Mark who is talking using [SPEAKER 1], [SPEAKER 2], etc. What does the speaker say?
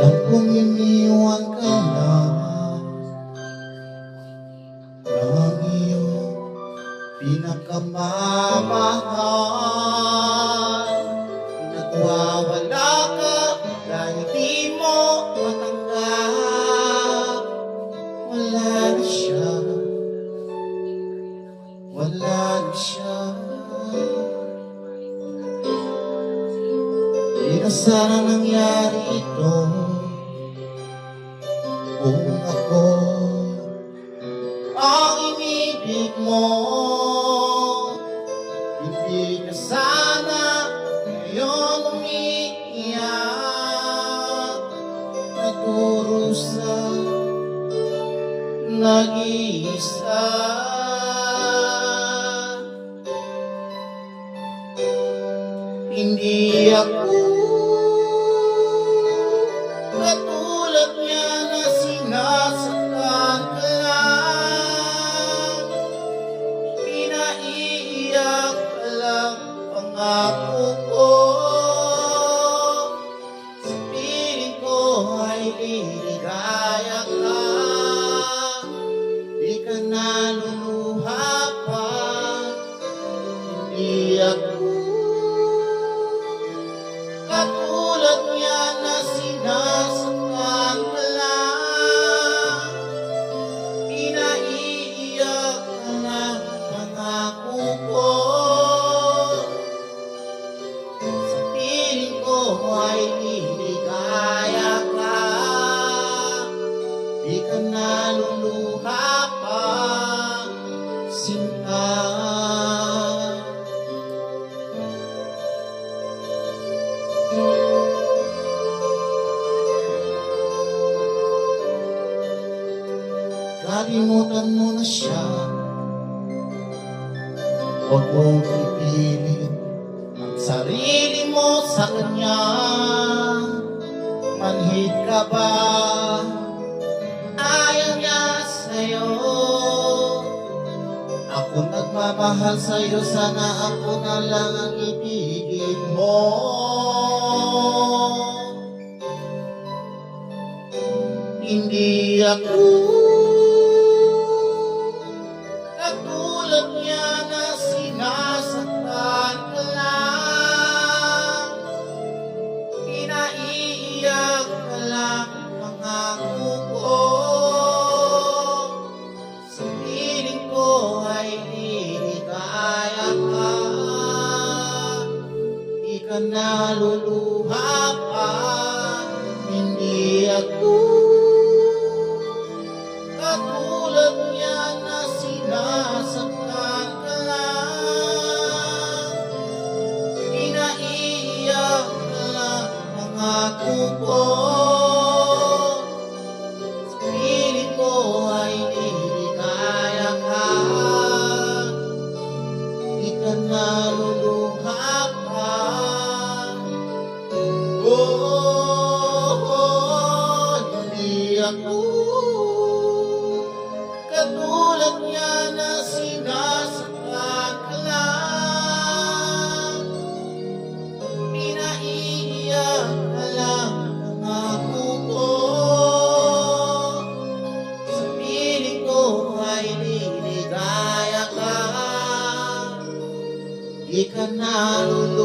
[SPEAKER 1] Alam kong iniwan ka na ng iyong pinakamamahal. Pinagwawala ka dahil di mo matanggap. Wala na siya, wala na siya. Di na sana nangyari ito kung ako ang inibig mo. Hindi ka sana ngayon umiiyak, nagdurusa, nag-iisa. Hindi ako katulad niya na sinasaktan ka lang. Pinaiiyak ka lang pangako ko. Sa piling ko ay liligaya ka. Di ka naluluha pa. Hindi ako katulad niya na sinasaktan ka lang. Pinaiiyak ka ng pangako ko. Sa piling ko ay liligaya ka. Di ka naluluha pa, sinta. Kalimutan mo na siya, huwag mong ipilit ang sarili mo sa kanya. Manhid ka ba? Ayaw niya sa'yo. Ako nagmamahal sa'yo, sana ako na lang ang ibigin mo. Hindi ako katulad niya na sinasaktan ka lang. Pinaiiyak ka lang pangako ko. Sa piling ko ay liligaya ka. Di ka naluluha pa. Hindi ako katulad niya na sinasaktan ka lang. Pinaiiyak ka lang pangako ko. Sa piling ko ay liligaya ka. Di ka naluluha pa. Hindi ako katulad niya na sinasaktan ka lang. Pinaiiyak ka lang pangako ko. Sa piling ko ay liligaya ka. Di ka naluluha